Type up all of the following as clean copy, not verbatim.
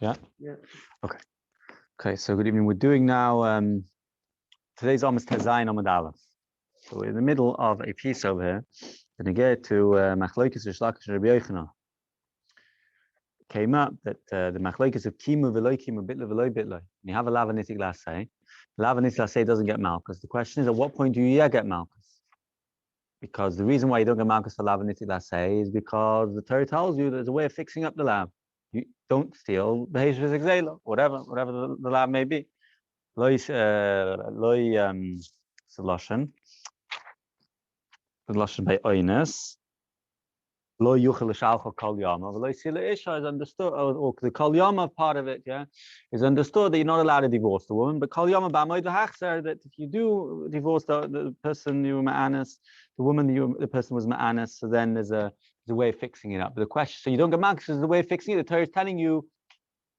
Yeah? Yeah. Okay, so good evening. We're doing now, today's almost Tezayin Amud Aleph. So we're in the middle of a piece over here. We're going to get to Machlokes Reish Lakish and Rabbi Yochanan. Came up that the Machlokes of Kimu V'loi Kimu Bitlo V'loi Bitlo. You have a Lavanitic Lasei. Lavanitic Lasei doesn't get Malchus. The question is, at what point do you get Malchus? Because the reason why you don't get Malchus for Lavanitic Lasei is because the Torah tells you there's a way of fixing up the Lav. You don't steal Beheshus Exela, whatever the Lav may be. Loi Lashon by Oines. Lo yuchel shalcha kol yama. Lo sila isha is understood, or the kol yama part of it, yeah, is understood that you're not allowed to divorce the woman. But kol yama b'amoid lahachzer, that if you do divorce the person you were ma'anas, the woman the person was ma'anas, so then there's a way of fixing it up. But the question, so you don't get malchus, is the way of fixing it. The Torah is telling you,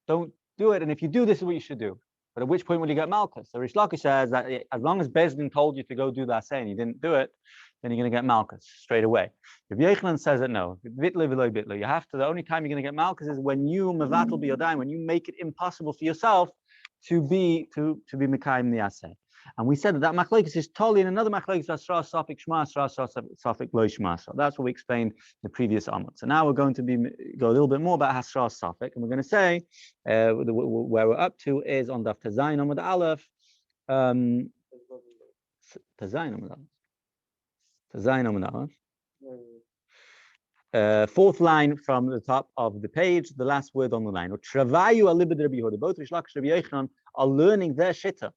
don't do it, and if you do, this is what you should do. But at which point will you get malchus? So Reish Lakish says that as long as Bezdin told you to go do that and you didn't do it, then you're going to get malchus straight away. Rabbi Yochanan says that no, bitlo v'lo bitlo. You have to. The only time you're going to get malchus is when you mevatel b'yodayim, when you make it impossible for yourself to be mekayim the aseh. And we said that machlokes is totally in another machlokes asra safik shma asra safik lo shma. So that's what we explained in the previous amud. So now we're going to go a little bit more about asra safik, and we're going to say where we're up to is on daf Tezayin Amud Aleph. Tezayin Amud Aleph. Fourth line from the top of the page, the last word on the line. Both Reish Lakish and Rabbi Yochanan are learning their shitta.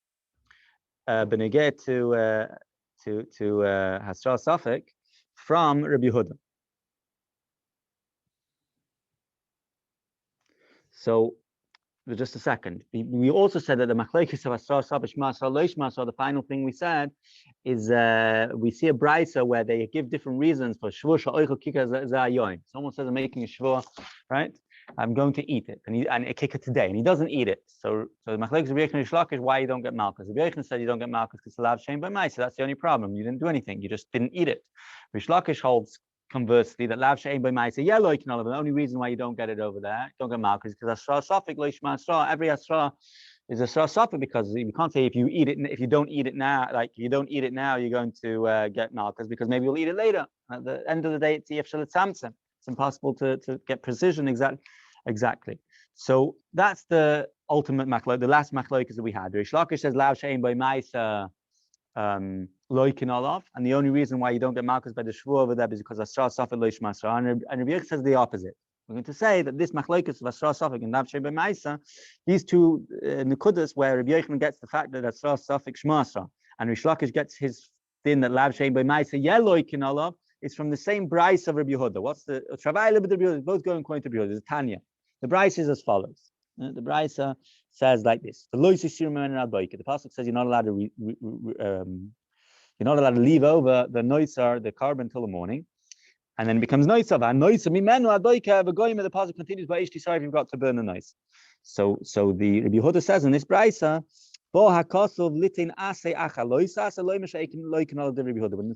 Beneged to Hasra Safek from Rabbi Yehuda. So just a second. We also said that the machlekes of Asra Safek Shma Lo Shma. So the final thing we said is we see a brisa where they give different reasons for shvur sha'oichel kika zayoin. Someone says I'm making a shvur, right? I'm going to eat it, and a kika today, and he doesn't eat it. So the machlekes of Rabbi Yochanan Reish Lakish, why you don't get malchus? Rabbi Yochanan said you don't get malchus because it's lav shein by ma'aseh. So that's the only problem. You didn't do anything. You just didn't eat it. Reish Lakish holds conversely that lav shein by ma'aseh. Yeah, lo ikin olav. The only reason why you don't get it over there, don't get malchus, is because asra safik lo yishma asra. Every asra is asra safik because you can't say if you don't eat it now, like if you don't eat it now, you're going to get malchus because maybe you'll eat it later. At the end of the day, it's yefshel tzamtzem. It's impossible to get precision exactly. So that's the ultimate machlok, the last machlokes that we had. Reish Lakish says lav shein by ma'aseh loikin olav, and the only reason why you don't get malchus by the shvur over there is because asra safek lo yishma asra. And Rabbi Yochanan says the opposite. We're going to say that this machlokes of asra safek and lav shein by ma'aseh, these two nekudas where Rabbi Yochanan gets the fact that asra safek shma asra, and Reish Lakish gets his din that lav shein by ma'aseh yeah loikin olav, is from the same brisa of Rabbi Yehuda. What's the Travai Rabbi Yehuda? Both going according to Rabbi Yehuda. There's Tanya. The brisa is as follows. The brisa says like this: the pasuk says you're not allowed to leave over the noisar, the carbon till the morning, and then it becomes noisav. And noisav mimenu adoika v'goyim. The pasuk continues by ishti sorry if you've got to burn the noise. So the Rabbi Yehuda says in this brisa, when the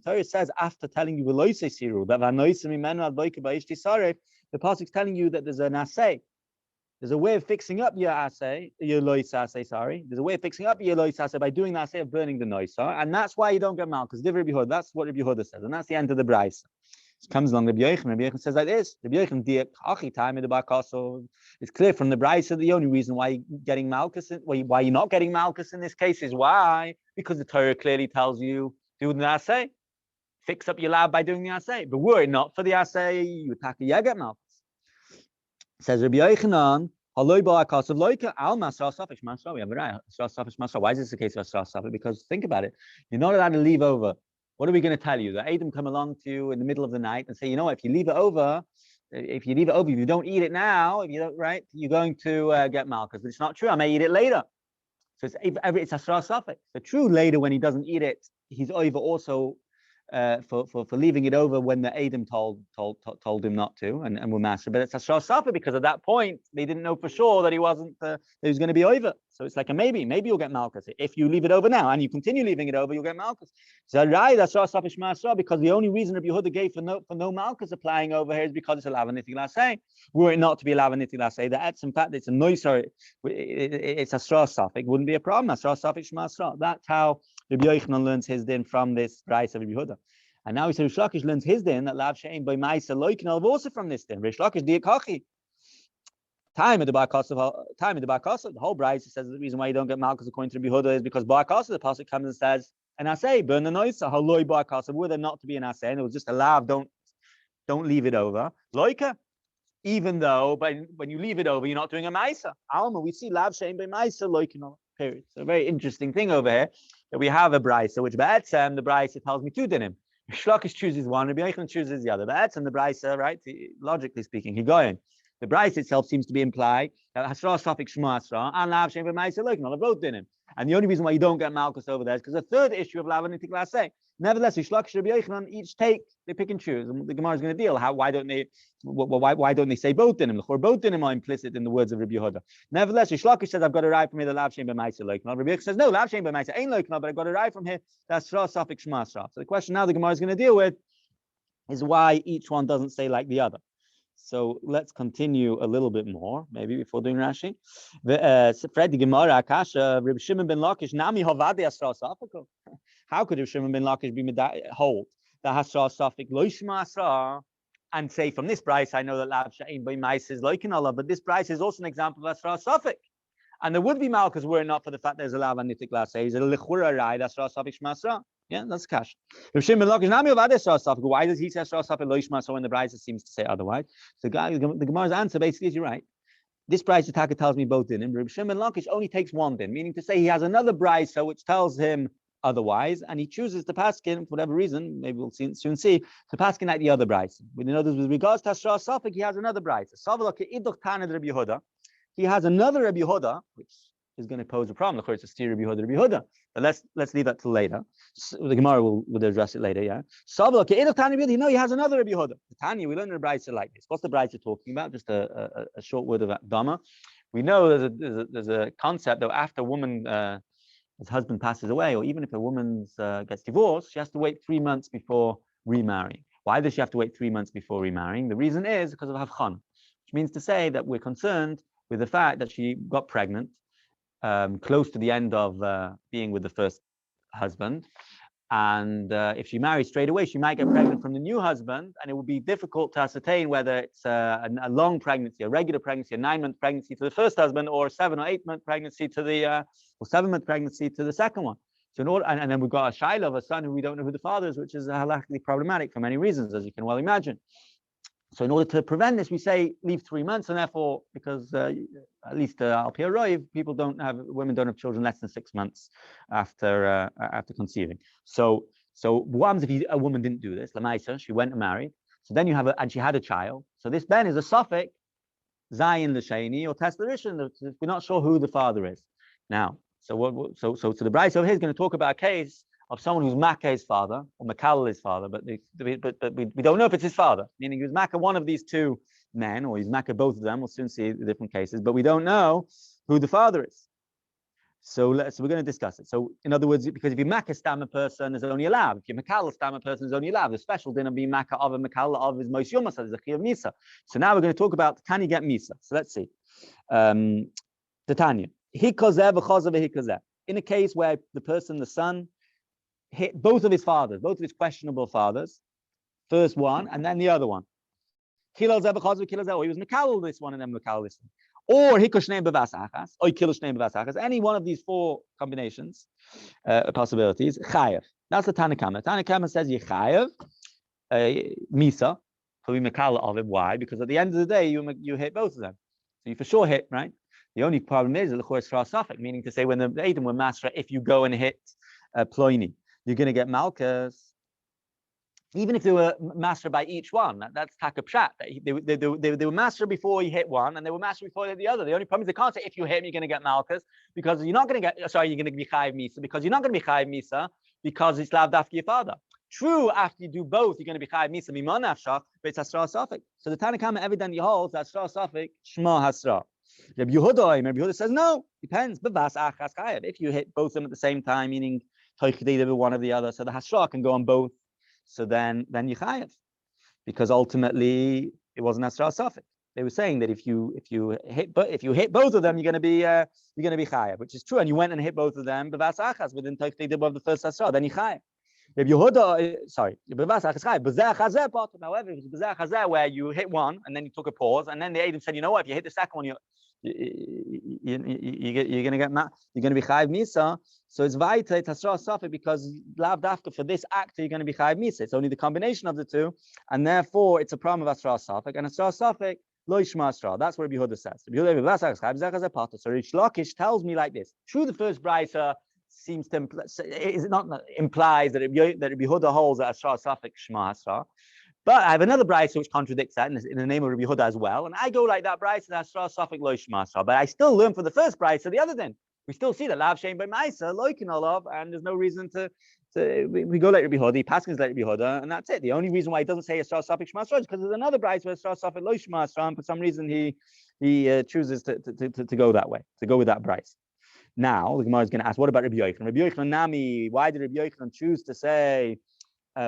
Torah says after telling you that the pasuk is telling you that there's an asay. There's a way of fixing up your asay, your lois asay, sorry. There's a way of fixing up your lois asay by doing the asay of burning the noisar, and that's why you don't get malchus. That's what Rabbi Yehuda says, and that's the end of the brisa. It comes along Rabbi Yochanan. Rabbi Yochanan says like this. Rabbi Yochanan, it's clear from the brisa the only reason why you're getting malchus, why you're not getting malchus in this case is why? Because the Torah clearly tells you do the asay, fix up your lab by doing the asay. But were it not for the asay, you would get malchus. Says Rabbi Yochanan, we have a right. Why is this the case of Asra Safek? Because think about it, you're not allowed to leave over. What are we going to tell you? The Adam come along to you in the middle of the night and say, you know, if you leave it over, if you don't eat it now, if you don't, right, you're going to get malchus. But it's not true. I may eat it later. So it's Asra Safek. So true later when he doesn't eat it, he's over also for leaving it over when the Adam told him not to, and were master. But it's Asra Safa because at that point they didn't know for sure that he wasn't that he was going to be over. So it's like a maybe you'll get Malchus. If you leave it over now and you continue leaving it over, you'll get Malchus. So right, Asra Safa Shma Asra, because the only reason Rabbi Yehuda gave for no Malchus applying over here is because it's a Lavaniti Lasei. Were it not to be a Lavaniti Lasei, that's in fact it's a noiser. It's Asra Safa. It wouldn't be a problem. Asra Safa Shma Asra. That's how Rabbi Yochanan learns his din from this price of Rabbi Yehuda. And now he says Rish Lakish learns his din that Lav Shein by Ma'isa Loikin also from this din. Rish Lakish Diakachi. Time of the Bar Kosa. The whole Bryce says the reason why you don't get Malchus according to Rabbi Yehuda is because Bar Kosa, the pasuk comes and says, and I say, burn the noise, so haloi Bar Kosa, were there not to be an assay, and it was just a lav, don't leave it over. Loika, even though when you leave it over, you're not doing a Ma'isa. Alma, we see Lav Shein by Ma'isa Loikin, period. So a very interesting thing over here that we have a Bryce, which Ba'etzem, the Bryce tells me two dinim. Shlakish chooses one, Rabbi Yochanan chooses the other. But and the Brisa, right? Logically speaking, he going. The Brisa itself seems to be implied that Hasra Safik Shma Asra and Lav Shem B'Maisa Loikin, all both in him. And the only reason why you don't get Malchus over there is because the third issue of Lavanitik Laseh. Nevertheless, Shlakish Rabbi Yochanan each they pick and choose. And the Gemara is going to deal. Why don't they say both in him? Or both in him are implicit in the words of Rabbi Yehuda. Nevertheless, Shlakish says I've got a right from here the Lav Shem B'Maisa Loikin. Rabbi Yochanan says no, Lav Shem B'Maisa ain't Loikin, but I've got a right from here that's Hasra Safik Shma Asra. So the question now the Gemara is going to deal with is why each one doesn't say like the other. So let's continue a little bit more, maybe before doing Rashi. Fred the Gemara Akasha, Rabbi Shimon ben Lakish, Nami Hovadi Asra Safik. How could Rabbi Shimon ben Lakish be hold the Hasra Safik Loishma Asra and say from this price I know that Lav Sha'in by Mice is Loikin Allah, but this price is also an example of Asra Safik. And there would be Malchus were it not for the fact there's a Lav and Nitik Laseh. He's a Lichura Rai, Asra Safik Shma Asra. Yeah, that's cash. Why does he say Asra Safik Loishma so when the Brisa seems to say otherwise? So the Gemara's answer basically is you're right. This Brisa Taka tells me both din. Rabbi Shimon Lakish only takes one din, meaning to say he has another Brisa which tells him otherwise, and he chooses to paskin for whatever reason. Maybe we'll soon see to paskin like the other Brisa. We know this with regards to Asra Safik. He has another Brisa. He has another Rabbi Yehuda, which is going to pose a problem. Of course, it's still Rabbi Yehuda. But let's leave that till later. So the Gemara will address it later. Yeah. No, he has another Rabbi Yehuda. The Tanya, we learn the Brisa like this. What's the Brisa talking about? Just a short word of Dhamma. We know there's a concept that after a woman, his husband passes away, or even if a woman gets divorced, she has to wait 3 months before remarrying. Why does she have to wait 3 months before remarrying? The reason is because of Havchan, which means to say that we're concerned with the fact that she got pregnant close to the end of being with the first husband. And if she marries straight away, she might get pregnant from the new husband, and it would be difficult to ascertain whether it's a long pregnancy, a regular pregnancy, a 9-month pregnancy to the first husband, or a 7 or 8 month pregnancy to the or 7-month pregnancy to the second one. So in order, and then we've got a Shiloh of a son who we don't know who the father is, which is halachically problematic for many reasons, as you can well imagine. So in order to prevent this, we say leave 3 months, and therefore, because at least Al Pi Roiv, women don't have children less than 6 months after conceiving. So what happens if a woman didn't do this? Lamaisa, she went and married. So then and she had a child. So this then is a suffix, Zayin L'Shani or Tes L'Rishon. We're not sure who the father is. Now, so the Bryce over here is going to talk about a case of someone who's Makkos' father, or Makal his father, but we don't know if it's his father, meaning he was Makkah one of these two men, or he's Makkah both of them. We'll soon see the different cases, but we don't know who the father is. So we're going to discuss it. So in other words, because if you Makkah stam a person, there's only a lav. If you Makal stam a person, there's only a lav. The special din of being Makkah of a Makal of is Mos Yoma, so there's a Chiyav Misa. So now we're going to talk about can you get Misa. So let's see. The Tanya. In a case where the person, the son, hit both of his questionable fathers, first one and then the other one. Or he was Makal this one and then Makal this one. Or any one of these four combinations, possibilities, chayev. That's the Tanakama. Tanakama says you chayev misa for being Makal of him. Why? Because at the end of the day, you hit both of them. So you for sure hit, right? The only problem is the Chor Safek, meaning to say when the Edom were master, if you go and hit Ploini, you're going to get Malchus, even if they were master by each one. That's Taka Pshat. They were master before you hit one, and they were master before you hit the other. The only problem is they can't say if you hit him, you're going to get Malchus, because you're not going to get, you're going to be Chayiv Misa, because you're not going to be Chayiv Misa, because it's Lav Dafki your father. True, after you do both, you're going to be chayav misa mimon nafshach, but it's hasra safek. So the Tanakhama evidently holds that hasra safek shma hasra. Rabbi Yehuda says no, depends. Bevas achas chayav. If you hit both of them at the same time, meaning toichidei one or the other, so the hasra can go on both. So then you chayav, because ultimately it wasn't hasra safek. They were saying that if you hit both of them, you're going to be chayav, which is true. And you went and hit both of them bevas achas within toichidei of the first hasra, then you chayav. Rabbi Yehuda, however, it was where you hit one and then you took a pause, and then the Adam said, you know what, if you hit the second one, you're going to get mad, you're going to be chayav misa. So it's vayta, it's hasra safek, because lav dafka for this act you're going to be chayav misa. It's only the combination of the two, and therefore it's a problem of hasra safek, and hasra safek lo yishma hasra. That's what Rabbi Yehuda says. So Rish Lakish tells me like this: through the first brayta, seems to implies that Rabbi Yehuda holds that Asra Safek Shema Asra. But I have another brayso which contradicts that in the name of Rabbi Yehuda as well. And I go like that brayso that Asra Safek Lo Shema Asra. But I still learn from the first brayso the other thing. We still see that Lav Shem by Maisa, Loikin Olav, and there's no reason to we go like Rabbi Yehuda, he passes like Rabbi Yehuda, and that's it. The only reason why he doesn't say Asra Safek Shema Asra is because there's another brayso where Asra Safek Lo Shema Asra, and for some reason he chooses to go that way, to go with that brayso. Now, the Gemara is going to ask, what about Rabbi Yochanan? Rabbi Yochanan Nami, why did Rabbi Yochanan choose to say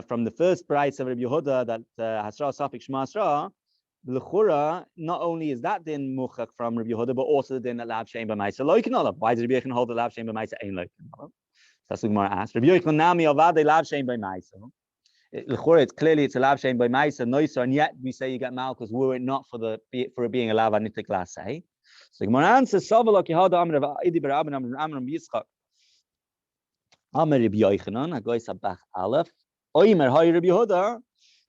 from the first price of Rabbi Yehuda that Hasra Safik Shema Hasra, L'chura, not only is that din muchak from Rabbi Yehuda, but also the din that Lav Shein B'maisa Loikin Olav. Why did Rabbi Yochanan hold that Lav Shein B'maisa Ein Loikin Olav? That's what the Gemara asked. Rabbi Yochanan Nami Avade Lav Shein B'maisa. L'chura, it's clearly it's a Lav Shein B'maisa Noisa, and yet we say you get Makkos were it not for it being a Lav Anitik Lasei. So Gemara answers, Savalok Yehada Amr of Idi Barabin Amram Yitzchak Amr Rabbi Yochanan Hagoy Sabach Aleph Oimer Hay Rabbi Yehuda.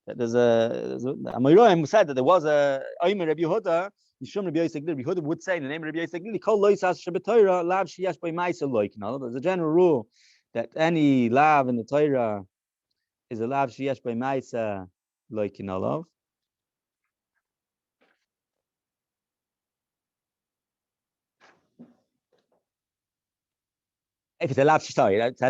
There's a Amoraim said that there was a Oimer Rabbi Yehuda. Yishum Rabbi Yosef Rabbi Yehuda would say in the name of Rabbi Yosef Kol Loisas Shabbatorah Lav Shiyash by Ma'aser Loikin. There's a general rule that any lav in the Torah is a lav Shiyash by Ma'aser Loikin Olav. If it's a lav, sorry, I just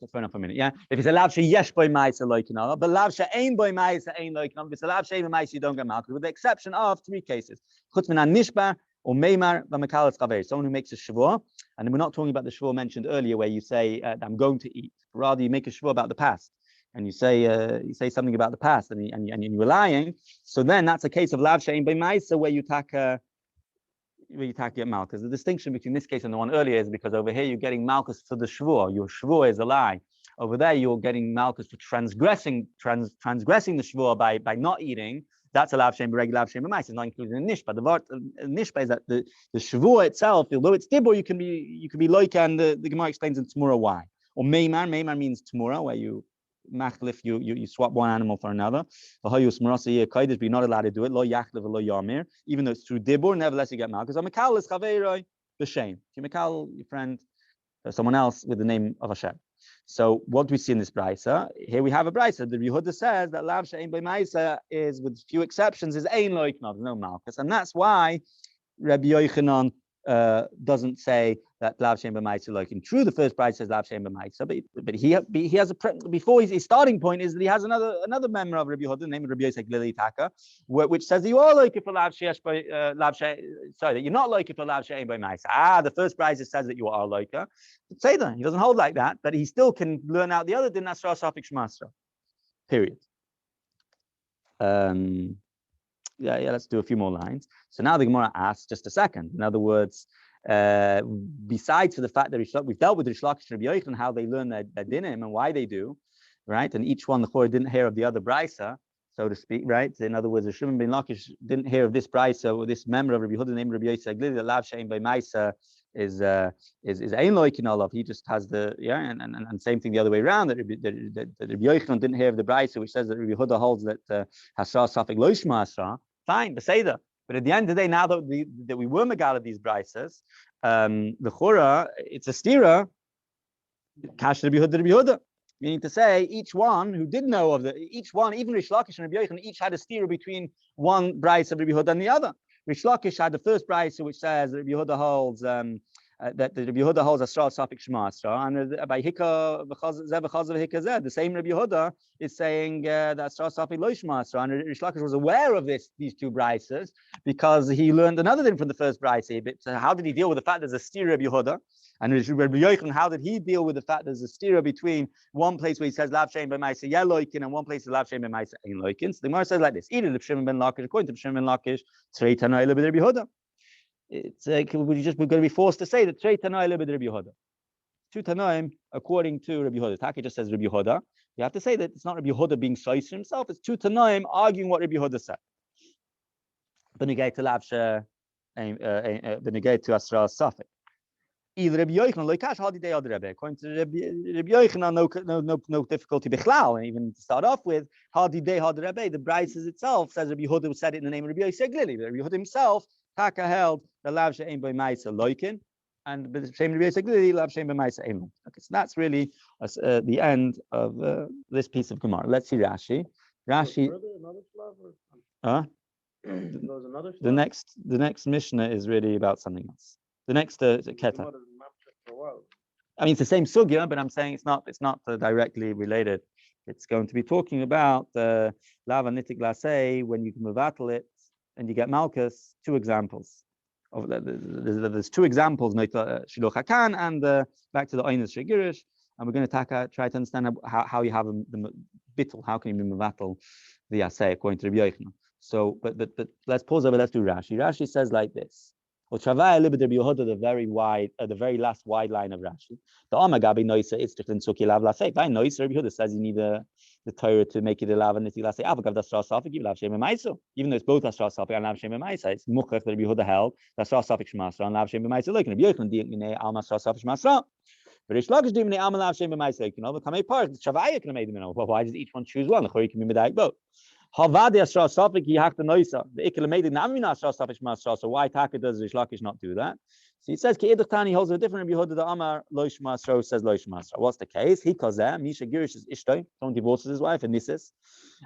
got thrown up for a minute. Yeah, if it's a lav sheyesh boy ma'isa loikinah, but lav she'ain boy ma'isa ain loikinah. If it's a lav she'ain boy ma'isa, you don't get malchus, with the exception of three cases: chutz minan nishbar or meimar v'mekalas chaver. Someone who makes a shvur, and we're not talking about the shvur mentioned earlier, where you say I'm going to eat. Rather, you make a shvur about the past, and you say something about the past, and you're lying. So then that's a case of lav she'ain boy ma'isa, where you get malchus. The distinction between this case and the one earlier is because over here you're getting malchus for the shvur. Your shvur is a lie. Over there you're getting malchus for transgressing the shvur by not eating. That's a lav shem regular lav shem b'mais. It's not included in nishba. The nishba is that the shvur itself, although it's dibur, you can be loika, and the Gemara explains in Tamura why. Or meimar means Tamura, where you machlif, you swap one animal for another. But you're not allowed to do it. Lo yachlev lo yamir, even though it's through dibur. Nevertheless, you get malchus. Mekal is chaveiroi b'shem. If you mekal your friend, someone else with the name of Hashem. So what do we see in this braysa? Here we have a braysa. The Yehuda says that lav she'ein b'maisa is, with few exceptions, is ein loiknav. There's no malchus, and that's why Rabbi Yochanan doesn't say that lav she'ein b'maisa loikin. True, the first braysa says lav she'ein b'maisa, but he has before his starting point is that he has another member of Rabbi Yehuda named Rabbi Yosef Lili Taka, which says that you are loikin for lav she'esh by that you're not loikin for lav she'ein b'maisa. The first braysa says that you are loika. Say that he doesn't hold like that, but he still can learn out the other din asra safik shmasra. Period. Let's do a few more lines. So now the Gemara asks, just a second. In other words, besides for the fact that we've dealt with Rish Lakish and Rabbi Yochanan, how they learn their dinim and why they do, right? And each one, the Chor didn't hear of the other braysa, so to speak, right? In other words, Shimon ben Lakish didn't hear of this braysa or this member of Rabbi Yehuda named Rabbi Yosef Glili, that lav she'ein by maisa is ein loikin olav. He just has and same thing the other way around, that Rabbi Yochanan didn't hear of the braysa which says that Rabbi Yehuda holds that hasra safik lo yishma hasra. Fine, beseder. But at the end of the day, now that we were megal of these brayses, the chora, it's a stira, kash Rabbi Yehuda. Meaning to say, each one who did know of even Rish Lakish and Rabbi Yochanan, each had a stira between one brayse of Rabbi Yehuda and the other. Rish Lakish had the first brayse which says that Rabbi Yehuda holds that the Rabbi Yehuda holds Asra Safik Shema Asra, and by Hika Zev Hika Zeh, the same Rabbi Yehuda is saying that Asra Safik Lo Shema Asra, and Rish Lakish was aware of these two brises because he learned another thing from the first brise. So how did he deal with the fact there's a steer Rabbi Yehuda? And Rabbi Yochanan, how did he deal with the fact there's a steer between one place where he says Lav Shem Ben Ma'aseh Yeh Loikin and one place is Lav Shem Ben Ma'aseh Ein Loikin? So the Gemara says like this: either the Shimon ben Lakish, according to Shimon ben Lakish, Tzrei Tanoi Lebed Rabbi Yehuda. It's we're going to be forced to say that Tzrei Tanoi Lebed Rabbi Yehuda. Two Tanoim according to Rabbi Yehuda. Taki just says Rabbi Yehuda. You have to say that it's not Rabbi Yehuda being sois himself. It's two Tanoim arguing what Rabbi Yehuda said. Benegay to Lav Shem, benegay to Asra Safik. Either Rabbi Yochanan loikash hadi day other Rabbi. According to Rabbi Yochanan, no difficulty bichlal. And even to start off with, hadi day hadi Rabbi. The Brises itself says Rabbi Yehuda said it in the name of Rabbi Yisroel. Rabbi Yehuda himself taka held the lav she'ein by ma'isa loikin, and the same Rabbi Yisroel lav she'ein by ma'isa ein. Okay, so that's really the end of this piece of Gemara. Let's see Rashi. Rashi. The next Mishnah is really about something else. The next Keta. I mean, it's the same sugya, but I'm saying it's not directly related. It's going to be talking about the lava nitik lasei when you can mevatel it and you get Makkos. Two examples. There's two examples, shiloh hakan and back to the oinus shegirish, and we're going to try to understand how you have the bittul. How can you be mevatel the asay according to Rabbi Yochanan? So, but let's pause over. Let's do Rashi. Rashi says like this. The very last wide line of Rashi. The Amagabi Noisa Itztichlin Suki Lav Lasei. By Noisa, Rabbi Yehuda says you need the Torah to make it a Lav and Niti Lasei. Avagav Dasra Safik, you Lav Shem Ma'isa. Even though it's both Dasra Safik and Lav Shem Ma'isa, it's Mukhach that Rabbi Yehuda held Dasra Safik Shmasra and Lav Shem Ma'isa. Look, Rabbi Yochanan Diakmine Alma Dasra Safik Shmasra. But Rish Lakish Dimine Alma Lav Shem Ma'isa. You know, come a part. Shavaya can make them know. Why does each one choose one? The Chori can be medayik both. Havadi Asra Safik, he hakta noisa. The Ikela made it Namina Asra Safik Shmasra. So why Taka does Rish Lakish not do that? So he says, Ki Tani holds a different Rabbi Yehuda. The Amar Loish Masro says Loish Masro. What's the case? He calls there Misha Girish is Ishtoi. Someone divorces his wife and Nisis,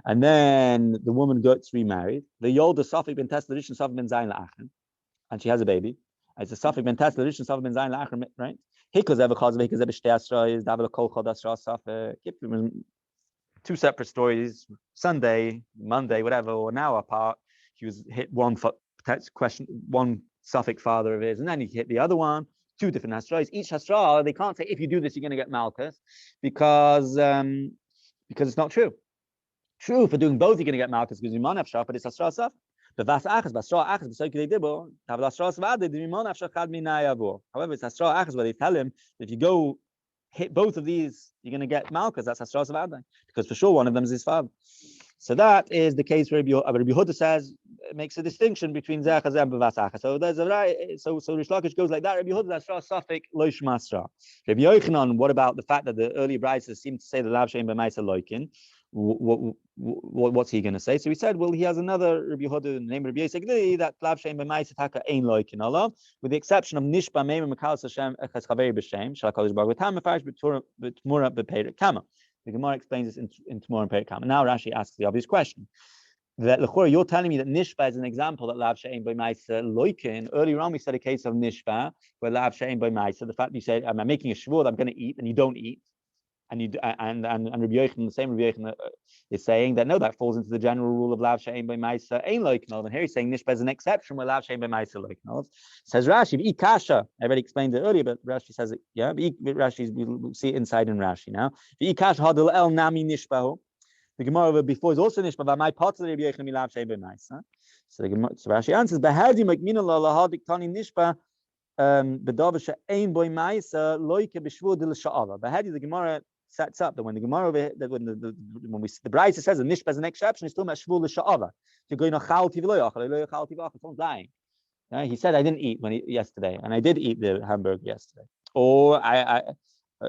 and then the woman gets remarried. The Yolda Safik ben Tes L'Rishon Safik ben Zayin La'achim, and she has a baby. It's a Safik ben Tes L'Rishon Safik ben Zayin La'achim, right? He calls ever cause of Hikaz ever Shtei Asra is David Kol Chod Asra Safik. Two separate stories. Sunday, Monday, whatever, or an hour apart. He was hit one Suffolk father of his, and then he hit the other one. Two different Hasras. Each Hasra, they can't say if you do this, you're going to get Makkos, because it's not true. True, for doing both, you're going to get Makkos because you man Hasra, but it's Hasra Saf. The Vas Achas, Basra Achas, Besokei Dibbo, Tav Hasra Svade, the Iman Hasra Chad Minayavo. However, it's Hasra Achas where they tell him that if you go hit both of these, you're going to get Makkos. That's Hasra Svade, because for sure one of them is his father. So that is the case where Rabbi Yehuda says it makes a distinction between Zeh Chazeh and Bavas Achas. So there's so Rish Lakish goes like that. Rabbi Yehuda that's Safik Loish Masra. Rabbi Yochanan, what about the fact that the early brises seem to say the Lav Shein B'Maisa Loikin? What's he going to say? So he said, well, he has another Rabbi Yehuda named Rabbi Yisroel that Lav Shein B'Maisa Taka Ein Loikin Allah, with the exception of Nishba Meim Mekalas Hashem Echas Chavei B'Shem Shalakolish Bar with Tam Mefarish B'Tmura B'Peirik Kama. The Gemara explains this in Tomorrow and Perikam. And now Rashi asks the obvious question. That L'chora, you're telling me that Nishba is an example that Lav She'ein by Ma'isa Loikin. Earlier on, we said a case of Nishba, where Lav She'ein by Ma'isa, the fact that you say, I'm making a shvur that I'm going to eat, and you don't eat. And Rabbi Yochanan, the same Rabbi Yochanan is saying that, no, that falls into the general rule of Lav She'ein by Ma'isa Ein Loikin. And here he's saying Nishba is an exception where Lav She'ein by Ma'isa Loikin. Says Rashi, Kasha. I already explained it earlier, but Rashi says it, yeah. Rashi, we'll see it inside in Rashi now. Kasha hadil el nami nishbahu. The Gemara before is also nishba, but my part of the Rabbi Yochanan Lav She'ein by Ma'isa. So Rashi answers, Behadi makmina la lahadik tani nishba bedav she'ein by Ma'isa loike b'shvur dil sha'ava. Behadi, the Gemara sets up that when the Gemara when the Braisa says the nishba is an exception, it's talking about shvur l'sha'ava. You're going to chalti v'lo yachal, someone's dying. He said, I didn't eat yesterday, and I did eat the hamburger yesterday, or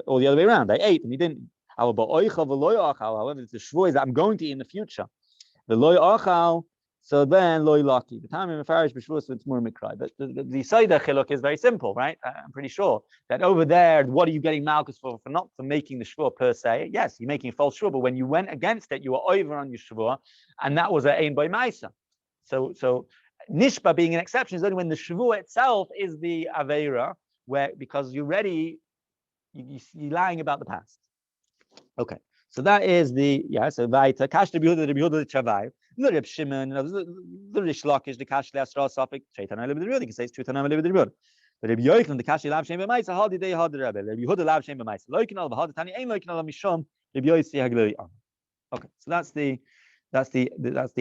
or the other way around, I ate and he didn't. However, the shvur is that I'm going to eat in the future. The loy achal, so then loy lucky. The time in Mefarish b'shvur, so it's more mikrai. But the Seidah chiluk is very simple, right? I'm pretty sure that over there, what are you getting Makkos for not for making the shvur per se? Yes, you're making a false shvur, but when you went against it, you were over on your shvur, and that was an ein by ma'isa. So Nishba being an exception is only when the shvur itself is the aveira, because you're lying about the past. Okay, so that is so weiter. Kash Rabbi Yehuda Chavai. The Reb Shimon, the Rish Lakish, the Kash Leasra Safik, Shaitan Rabbi Yehuda. You can say it's Shaitan Rabbi Yehuda. The Rabbi Yochanan, the Kash Lab Shem B'Maisa, Hadi Day Hadi Rabbi. Rabbi Yehuda Lab Shem B'Maisa. Loikin al Hadi Tani Ein Loikin al Mishom. Rabbi Yosi Haglili. Okay, so that's the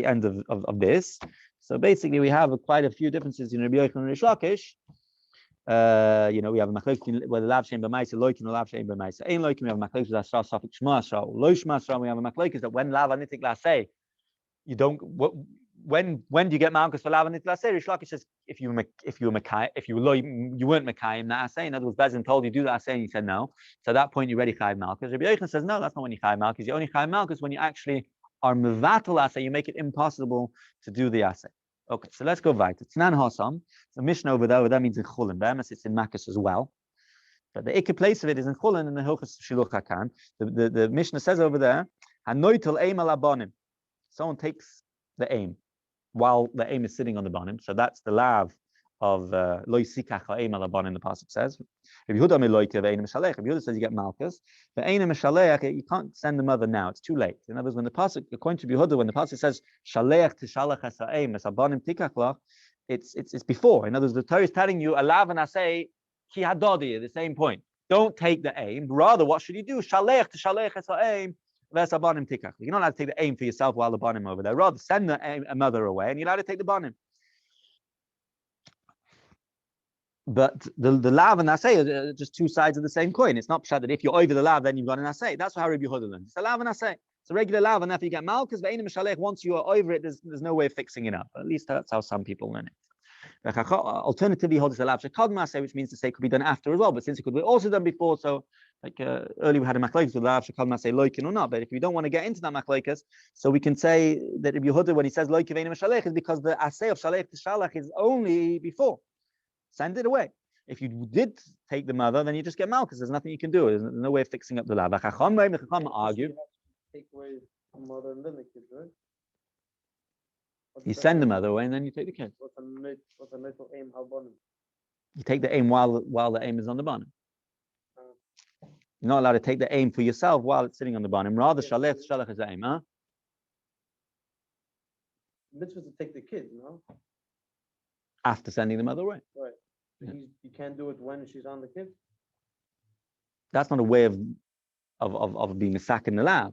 end of this. So basically, we have quite a few differences in Rabbi Yochanan and Rish Lakish. We have a machlokes whether lav shem b'maisa loikin or lav shem b'maisa ein loikin. We have a machlokes with asra suffix shma asra lo shma asra. We have a machlokes that when lav anitik lasei, you don't. When do you get malchus for lav anitik lasei? Rish Lakish says if you weren't mekayim na asay. In other words, Bezin told you do the asay and you said no. So at that point you already chayiv malchus. Rabbi Yochanan says no, that's not when you chayiv malchus. You only chayiv malchus when you actually are mevatel asay. You make it impossible to do the asay. Okay, so let's go weiter. Tnan Hasam. The Mishnah over there means in Chulin. Be'emes it's in Makkos as well. But the ikka place of it is in Chulin and the Hilchos Shiluch HaKan. The Mishnah says over there, Hanoitel aim al abonim. Someone takes the aim while the aim is sitting on the bonim. So that's the lav of Lo Yisikach aim al abonim, the pasuk says. If Yehuda meloike ve'ein mishalech, if Yehuda says you get malchus, ve'ein mishalech, you can't send the mother now. It's too late. In other words, when the pasuk, according to Yehuda, when the pasuk says shalech tishalach es ha'eim es abonim tikach lach, it's before. In other words, the Torah is telling you alav and asay ki hadodi at the same point. Don't take the aim. Rather, what should you do? Shalech tishalech es ha'eim ves abonim tikach. You're not allowed to take the aim for yourself while the bonim over there. Rather, send the aim, a mother away, and you're allowed to take the bonim. But the lav and asay are just two sides of the same coin. It's not pshat that if you're over the lav, then you've got an asay. That's how Rabbi Yehuda learns. It's a lav and asay. It's a regular lav, and if you get malchus, once you are over it, there's no way of fixing it up. At least that's how some people learn it. Alternatively, holds the lav shekad masay, which means to say it could be done after as well. But since it could be also done before, so like earlier we had a machlokes with lav shekad masay loikin or not. But if you don't want to get into that machlokes, so we can say that Rabbi Yehuda, when he says loikin ve'enim shalech, is because the asay of shalech to shalach is only before. Send it away. If you did take the mother, then you just get malchus. There's nothing you can do. There's no way of fixing up the lav. The Chacham argue. Take away the mother and then the kid, right? You send the mother away and then you take the kid. What's a middle aim al-bonim? You take the aim while the aim is on the bottom. You're not allowed to take the aim for yourself while it's sitting on the bottom. Rather, shalech is the aim, huh? Mitzvah to take the kid, no? After sending the mother away. Right. Yeah. You can't do it when she's on the kid? That's not a way of being a sack in the lab.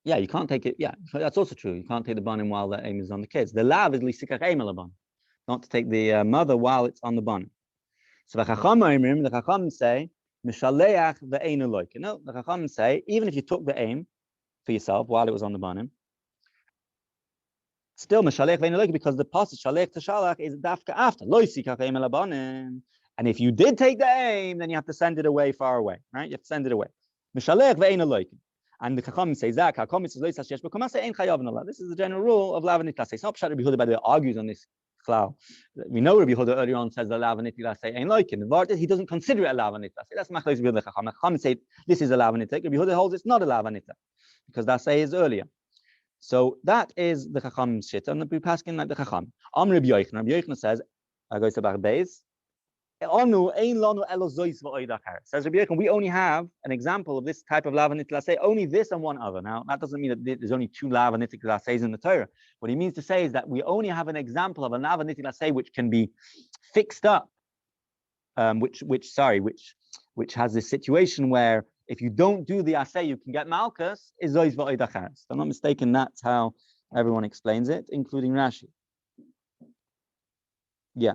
Yeah, you can't take it. Yeah, that's also true. You can't take the bonim while the aim is on the kids. The lav is lisikach aim alabon, not to take the mother while it's on the bonim. So the Chacham say mishaleach ve'ein eloik. No, the Chacham say even if you took the aim for yourself while it was on the bonim, still mishaleach ve'ein eloik, because the pasuk shalech teshalach is dafka after lo yisikach aim alabonim. And if you did take the aim, then you have to send it away far away, right? You have to send it away. Mishalech ve'ein eloik. And the Chacham says that Chacham says this is the general rule of lav nitlasei. It's not pshat Rabbi Yehuda, by the way, argues on this cloud. We know Rabbi Yehuda earlier on says that lav nitlasei ain't loikin. He doesn't consider it a lav nitlasei. That's machlokes Rabbi Yehuda Chacham. Chacham say this is a lav nitlasei. Rabbi Yehuda holds it's not a lav nitlasei because that say is earlier. So that is the Chacham's shit. And the paskin like the Chacham. Rabbi Yochanan. Rabbi Yochanan says, I go to Beis. Says Rabbi Yochanan, we only have an example of this type of lav nitlasei, only this and one other. Now, that doesn't mean that there's only two lav nitlaseis in the Torah. What he means to say is that we only have an example of a lav nitlasei which can be fixed up, which has this situation where if you don't do the asay, you can get malchus. Is zois v'oidachar. If I'm not mistaken, that's how everyone explains it, including Rashi. Yeah.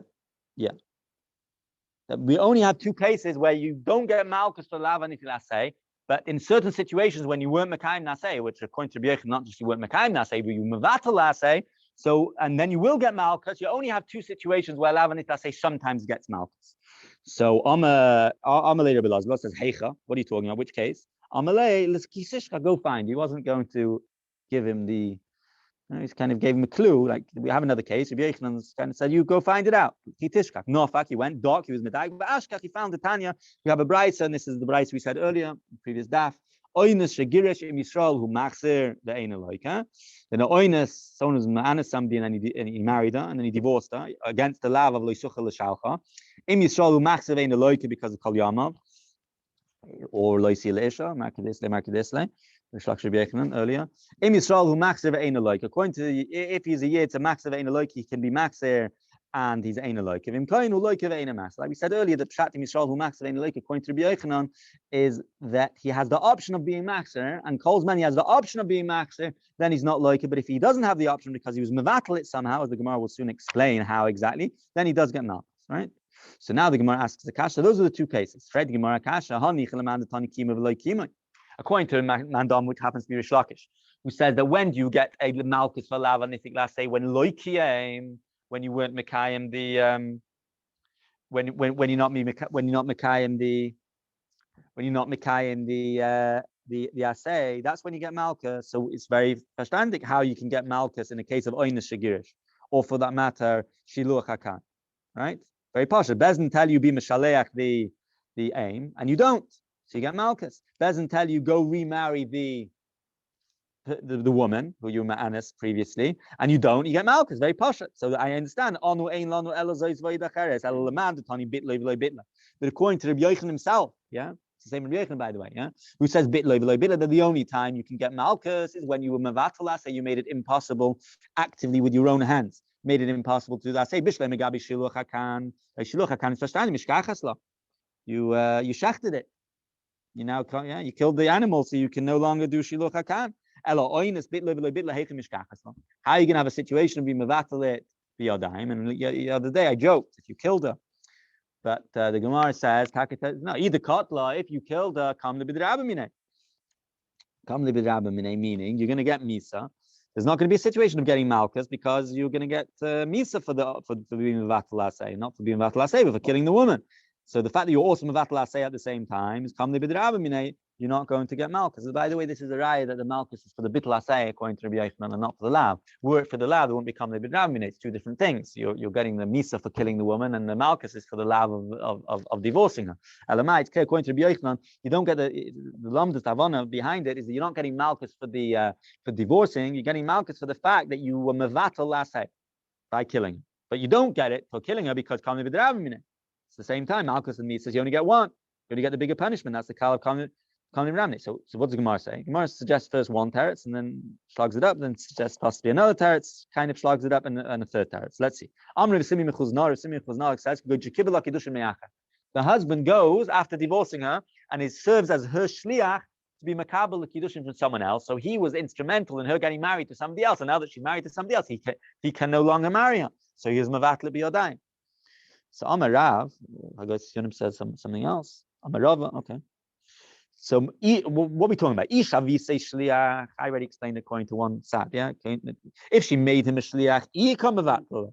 We only have two cases where you don't get malchus for lav nitlasei, but in certain situations when you weren't mekayim nasei, which according to Rabbi Yochanan, not just you weren't mekayim nasei, but you mevatel nasei. So and then you will get malchus. You only have two situations where lav nitlasei sometimes gets malchus. So Amalei Rabbi Lazar says heicha. What are you talking about? Which case? Amalei l'skisishka, go find. He wasn't going to give him the. He's kind of gave him a clue. Like we have another case. Rabbi Yochanan kind of said, "You go find it out." Kitishkak, Nofak. He went dark. He was medayik. But Ashkak, he found the Tanya. We have a brayso, and this is the brayso we said earlier, previous daf. Oinus shegirish im Yisroel who machzir the ein eloika. Then the oinus, someone who's ma'anas somebody and he married her and then he divorced her against the law of loisucha l'shalcha. Im Yisroel who machzir ein eloika because of kol yamav or loisi leisha markadisle. Earlier. Im Yisroel who machzir ein eloika. According to if he's a year to machzir ein eloika, he can be machzir and he's ein eloika. Im kain uloika ve'ein mas. Like we said earlier, the pshat im Yisroel who machzir ein eloika, according to Rabbi Yochanan, is that he has the option of being machzir, and Kol's man he has the option of being machzir, then he's not loika. But if he doesn't have the option because he was mevatel it somehow, as the Gemara will soon explain how exactly, then he does get malchus, right? So now the Gemara asks the kasha. Those are the two cases. Fred Gemara kasha hani chilaman tani kima v'loy kima. According to Mandam, which happens to be Rish Lakish, who says that when do you get a malchus for lav anything? Let's say when loikiyim, when you weren't mekayim the when you're not mekayim the assay, that's when you get malchus. So it's very verstandig how you can get malchus in the case of oinus shegirish, or for that matter shiluach hakan, right? Very posh. Bezin tell you be meshaleach the aim, and you don't, so you get malchus. Bezin tell you go remarry the woman who you ma'anis previously, and you don't, you get malchus. Very posh. So I understand. Anu ein lanu elazois vaydacheres elaman tani bitloy v'loy bitla. But according to Rabbi Yochanan himself, yeah, it's the same Rabbi Yochanan, by the way, yeah, who says bitloy v'loy bitla, that the only time you can get malchus is when you were mevatala, so you made it impossible actively with your own hands. Made it impossible to do that. Say bishlei megabi shiluch hakan. Shiluch hakan is verstanden mishkachas lo. You shachted it. You now you killed the animal, so you can no longer do shiluch hakan. How are you going to have a situation of being mevatel it biyadayim? And the other day I joked if you killed her, but the Gemara says no, either katla, if you killed her, kam lebidrabamine. Kam lebidrabamine, meaning you're going to get misa. There's not going to be a situation of getting malchus because you're going to get misa for being mevatel asay, not for being mevatel asay, but for killing the woman. So the fact that you're also mevatel asay at the same time is kam lebidrabamine. You're not going to get malchus. By the way, this is a raya that the malchus is for the bittul asay according to Rabbi Yochanan and not for the lav. Were it for the lav, it won't become the bidravmin. It's two different things. You're getting the misa for killing the woman, and the malchus is for the lav of divorcing her. Elamai, it's clear according to Rabbi Yochanan, you don't get the lamdas avana behind it is that you're not getting malchus for divorcing. You're getting malchus for the fact that you were mevatel asay by killing, but you don't get it for killing her because kam bidravmin. It's the same time malchus and misa. You only get one. You only get the bigger punishment. That's the kal of kam. So what does the Gemara say? Gemara suggests first one teretz and then slugs it up, then suggests possibly another teretz, kind of slugs it up, and a third teretz. Let's see. The husband goes after divorcing her and he serves as her shliach to be makabel the kiddushin from someone else. So he was instrumental in her getting married to somebody else, and now that she's married to somebody else, he can no longer marry her. So he is mevatla biyodayim. So Amar Rav, I guess Yonim says something else. Amar Rav, okay. So what are we talking about? Isha v'sei shliach. I already explained according to one side. Yeah, okay. If she made him a shliach, mevatla.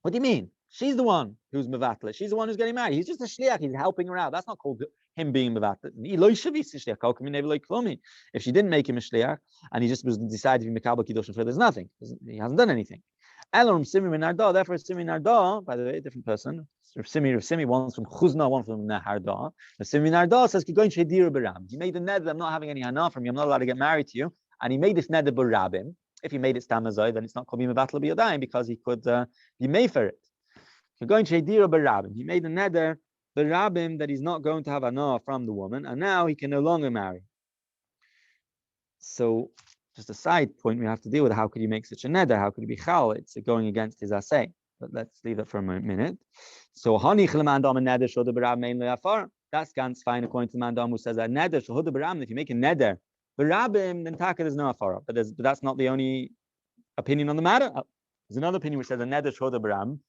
What do you mean? She's the one who's mevatla. She's the one who's getting married. He's just a shliach. He's helping her out. That's not called him being mevatla. If she didn't make him a shliach and he just was decided to be mekabel kiddushin for, there's nothing. He hasn't done anything. Therefore, Simi Narda, by the way, a different person. Simi, one's from Chuzna, one from Naharda. The Simi Narda says, he made a neder, I'm not having any hana from you, I'm not allowed to get married to you. And he made this neder barabim. If he made it stamazoi, then it's not called battle biyadayim because he could be made for it. He made a neder barabim that he's not going to have hana from the woman, and now he can no longer marry. So, just a side point we have to deal with, how could you make such a neder? How could it be chal? It's going against his asay. But let's leave it for a minute. So that's ganz fine according to the mandam who says that neder shahuda baram. If you make a neder barabim, then taka there's no afara. But that's not the only opinion on the matter. There's another opinion which says a neder shahuda baram.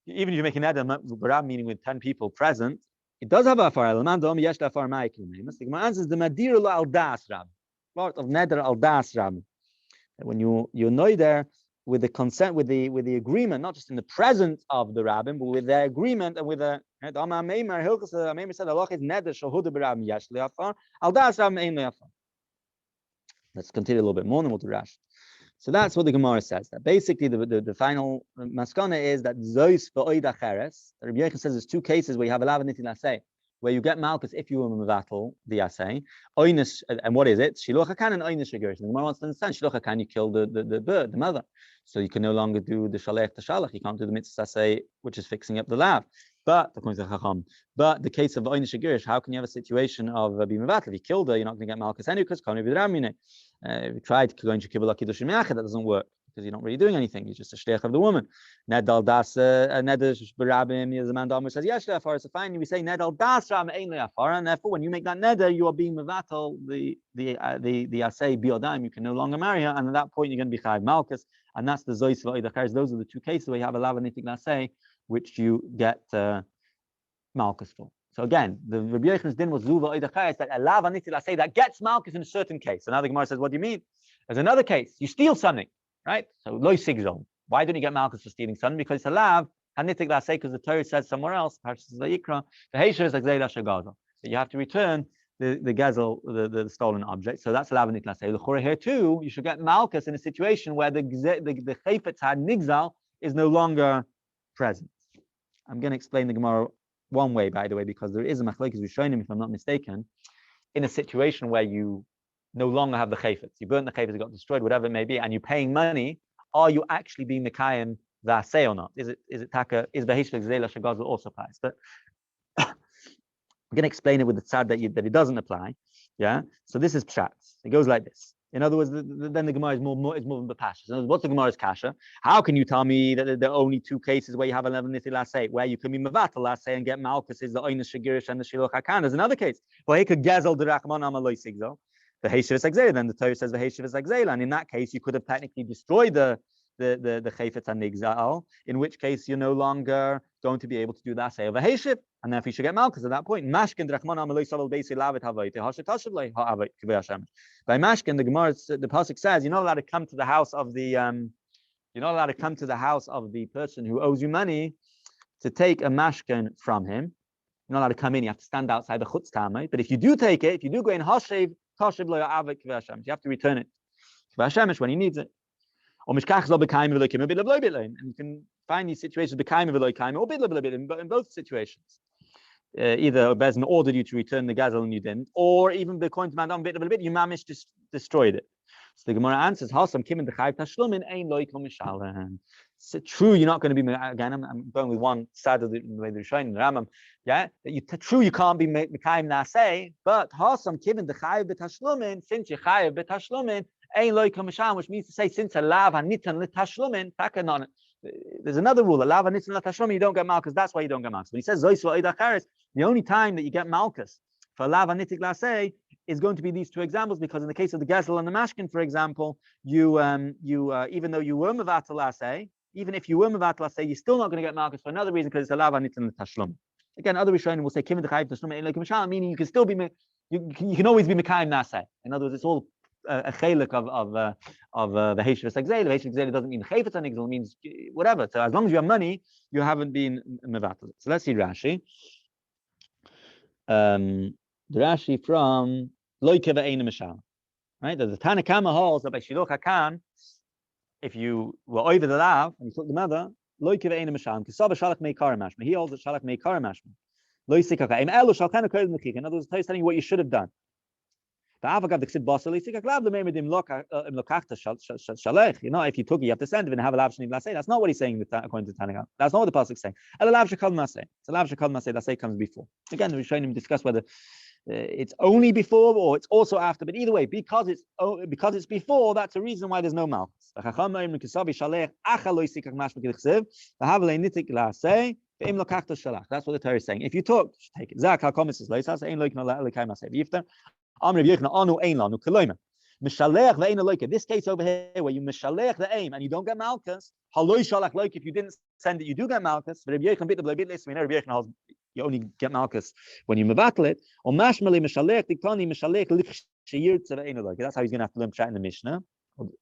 Even if you make a neder baram, meaning with 10 people present, it does have afara. The mandam yesh afara ma'ikul. The Gemara answers the madir al das rab. Part of neder al das rab. When you know there with the consent, with the agreement, not just in the presence of the rabbin, but with the agreement and with the let's continue a little bit more, then we'll do Rash. So that's what the Gemara says. That basically the final maskana is that zois v'oid acheres. Rabbi Yochanan says there's two cases where you have a lav nitin lasei. where you get Malkus if you were Mevatel, the assay. Oynish, and what is it? Shiloh HaKan and Oynish Agirish. The Gemara wants to understand, Shiloh HaKan, you kill the bird, the mother. So you can no longer do the Shalech Tashalach. You can't do the mitzvah assay, which is fixing up the lav. But the case of Oynish Agirish, how can you have a situation of being Mevatel? If you killed her, you're not going to get Malkus anyway, because Kone B'Ramine. If you tried to go into Kibbutz Kiddushim Yachid, that doesn't work, because you're not really doing anything. You're just a shliach of the woman. Nedal das neder berabim is a man who says yes le'afar. So fine, we say nedal das ram ein le'afar, and therefore when you make that neder, you are being mevatel the asay biodam. You can no longer marry her, and at that point you're going to be chayav malchus, and that's the zois v'oidachars. Those are the two cases where you have a lavanitic asay, which you get malchus for. So again, the Rabbi Yochanan's din was zuva oidachars, that a lavanitic asay that gets malchus in a certain case. So now the Gemara says, what do you mean? There's another case. You steal something. Right? So loy sigzol. Why don't you get malchus for stealing something? Because it's a lav, hanitik lasei, because the Torah says somewhere else, perhaps the Yikra, the Heisher is like zayla shagaza. So you have to return the gazel, the stolen object. So that's lav hanitik lasei. The here too, you should get malchus in a situation where the chayfetz had nigzal is no longer present. I'm going to explain the Gemara one way, by the way, because there is a machlokes we've shown him, if I'm not mistaken, in a situation where you no longer have the chayfetz. You burnt the chayfetz, it got destroyed, whatever it may be, and you're paying money. Are you actually being mekayim the asay or not? Is it taka? Is behishlik zela shagazel also applies? But I'm going to explain it with the tzad that it doesn't apply. Yeah. So this is pshat. It goes like this. In other words, then the Gemara is more than the pasha. So what's the Gemara's kasha? How can you tell me that there are only two cases where you have 11 nitil asay, where you can be mevatel asay and get malchus is the oynish shagirish and the shiloh hakan? There's another case. Well, he could gezel the rachman amaloi sigzo. The Heishiv is Exela, then the Torah says the Heishiv is Exela, and in that case you could have technically destroyed the Chayfetz and Nigzal, in which case you're no longer going to be able to do that say of a Heishiv, and therefore you should get Malchus at that point. Mashkin Drachman Amaloi Salal Beisi Lavit Havait Hashet Hashavlei Havait Kivei Hashem. By Mashkin, the Gemara, the pasuk says you're not allowed to come to the house of the person who owes you money to take a mashkin from him. You're not allowed to come in. You have to stand outside the chutz tamei. But if you do take it, if you do go in hashev, you have to return it when he needs it. And you can find these situations in both situations. Either Bezin ordered you to return the gazel and you didn't, or even the coin to man down bit, you managed to destroyed it. So the Gemara answers, it's true, you're not going to be, again, I'm going with one side of the way they're showing the Rambam, yeah, true, you can't be Mekayim Naseh, but Hasam Kivin the Chayav B'Tashlumin, since you're Chayav B'Tashlumin, Ein Loi Kamasham, which means to say, since a lav hanitan l'tashlumin, takanon. There's another rule, a lav hanitan l'tashlumin, you don't get malchus, that's why you don't get malchus. But he says, Zois V'Oidacharis, the only time that you get malchus for lav hanitik laseh is going to be these two examples, because in the case of the Gezel and the Mashkin, for example, you even though you were Mevatel laseh, even if you were Mevatel laseh, you're still not going to get malchus for another reason, because it's a lav hanitan l'tashlum. Again, other Rishonim will say, Kivin the Chayav Tashlum Ein Loi Kamasham, meaning you can still be, you can always be Mekayim Naseh. In other words, it's all a chelik of the Heishiv Exel. The Heishiv Exel doesn't mean Chayfetz and Exel, means whatever. So as long as you have money, you haven't been Mevatel. So let's see Rashi. The Rashi from Loike Ve'ein Mishal. Right? The Tanakama holds that by Shiloh HaKan, if you were over the lav and you took the mother, Loike Ve'ein Mishal, Kisaba Shalach Meikar Mashma. He holds that Shalach Meikar Mashma. In other words, he's telling you what you should have done. You know, if you took it, you have to send it and have a lav sheni laseh. That's not what he's saying according to Tanakh. That's not what the pasuk is saying. A lav shekal maseh. It's a lav shekal maseh. Laseh comes before. Again, we're showing him discuss whether it's only before or it's also after. But either way, because it's before, that's a reason why there's no malchus. That's what the Torah is saying. If you took, take it. This case over here, where you mishalech the aim and you don't get malchus, if you didn't send it, you do get malchus. But you only get malchus when you mevatel it. That's how he's going to have to learn chat in the Mishnah.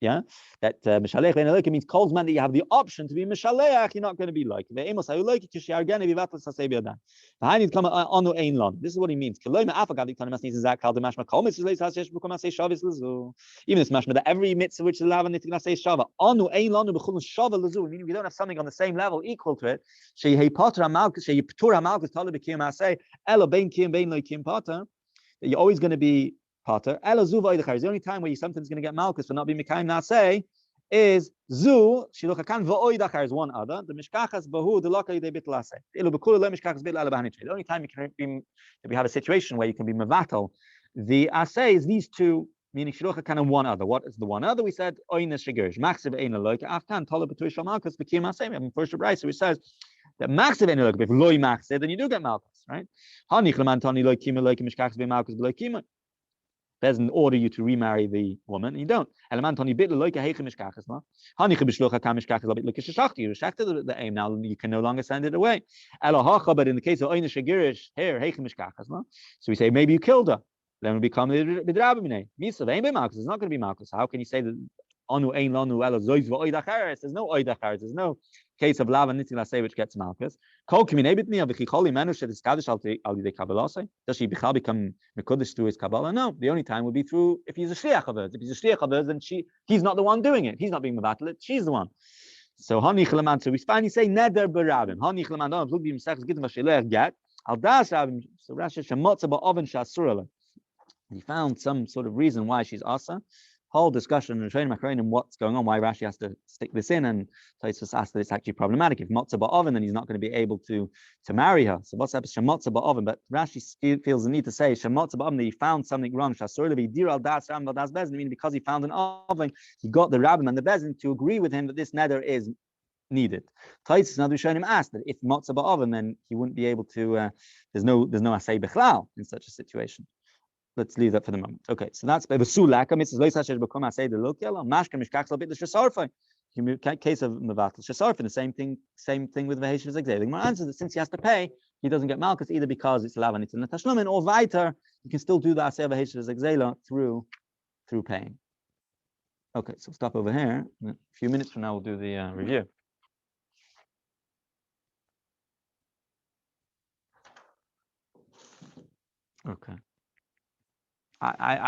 Yeah, that Mishalech ben Elokim means calls man that you have the option to be Mishalech, you're not going to be like. This is what he means. Even this mashma that every mitzvah which is allowed and it's going to say shava. Meaning we don't have something on the same level equal to it. You're always going to be Potter. The only time where you something's going to get Malchus for not being Mekayim Naseh is Zu, Shilochakan V'oidachar is one other. The Mishkachas Bahu, the Loka Yidei Bit Laseh. The only time you can be, we have a situation where you can be Mavatal. The Aseh is these two, meaning Shilochakan and one other. What is the one other? We said Oines Shigirish. Maxiv Ein Eloika Afkan, Tola B'Tui Shal Malchus, B'Kim Aseh. We have in first Rabbi, so it says that Maxiv Ein Eloika, if Loi Maxiv, then you do get Malchus, right? Hanich Lamantoni Loikim Eloika Mishkachas Be Malchus B'Loikima. Doesn't order you to remarry the woman, you don't. You can no longer send it away. But in the case of here, so we say maybe you killed her. Then we become the it's not going to be Makkos. How can you say that there's no oidacharis, there's no case of lava nitzil which gets Makkos. Does she become mekudesh through his kabbalah? No. The only time would be through if he's a shliach of hers. If he's a shliach of hers, then he's not the one doing it. He's not being mevatel. She's the one. So hani chleman. So we finally say neder berabim. Hani chleman. Don't look b'misachs gitim v'shelech get. Al das rabim. So Rashi shemotza ba'oven shasur. He found some sort of reason why she's asa. Whole discussion and showing Makronim what's going on, why Rashi has to stick this in, and Tosfos asked that it's actually problematic. If Motza ba'oven, then he's not going to be able to marry her. So what's happened? Shemotza ba'oven, but Rashi feels the need to say Shemotza ba'oven that he found something wrong. Shasur levi dir al das ram das bezin, meaning because he found an oven, he got the rabbim and the bezin to agree with him that this neder is needed. Tosfos now Rishonim asked that if Motza ba'oven, then he wouldn't be able to. There's no asay bechlal in such a situation. Let's leave that for the moment. Okay, so that's besulaka. Mitzvah loisashesh bekom asay the lokel. Mashka mishkachs albit the shesarfay. Case of mevatel shesarfay. The same thing with veheshes exhaling. My answer is that since he has to pay, he doesn't get malchus either because it's lav and it's in the tashlumin, or weiter, you can still do the asay veheshes exhaling through paying. Okay, so stop over here. In a few minutes from now, we'll do the review. Okay. I